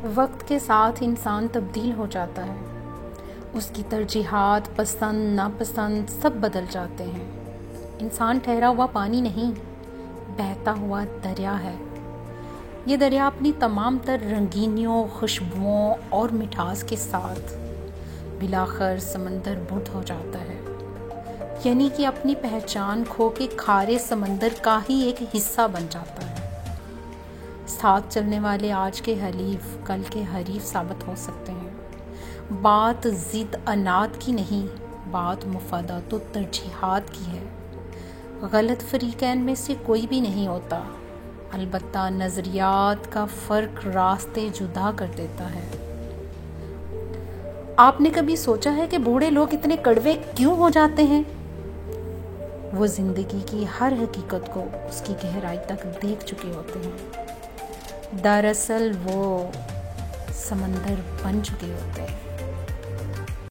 वक्त के साथ इंसान तब्दील हो जाता है। उसकी तरजीहात, पसंद नापसंद सब बदल जाते हैं। इंसान ठहरा हुआ पानी नहीं, बहता हुआ दरिया है। ये दरिया अपनी तमाम तर रंगीनियों, खुशबुओं और मिठास के साथ बिलाखर समंदर बुढ़ हो जाता है, यानी कि अपनी पहचान खो के खारे समंदर का ही एक हिस्सा बन जाता है। साथ चलने वाले आज के हलीफ कल के हरीफ साबित हो सकते हैं। बात जिद अनाद की नहीं, बात मुफादात व तरजीहात की है। गलत फरीकैन में से कोई भी नहीं होता, अलबत्ता नज़रियात का फ़र्क रास्ते जुदा कर देता है। आपने कभी सोचा है कि बूढ़े लोग इतने कड़वे क्यों हो जाते हैं? वो ज़िंदगी की हर हकीकत को उसकी गहराई तक देख चुके होते हैं। दरअसल वो समंदर बन चुके होते हैं।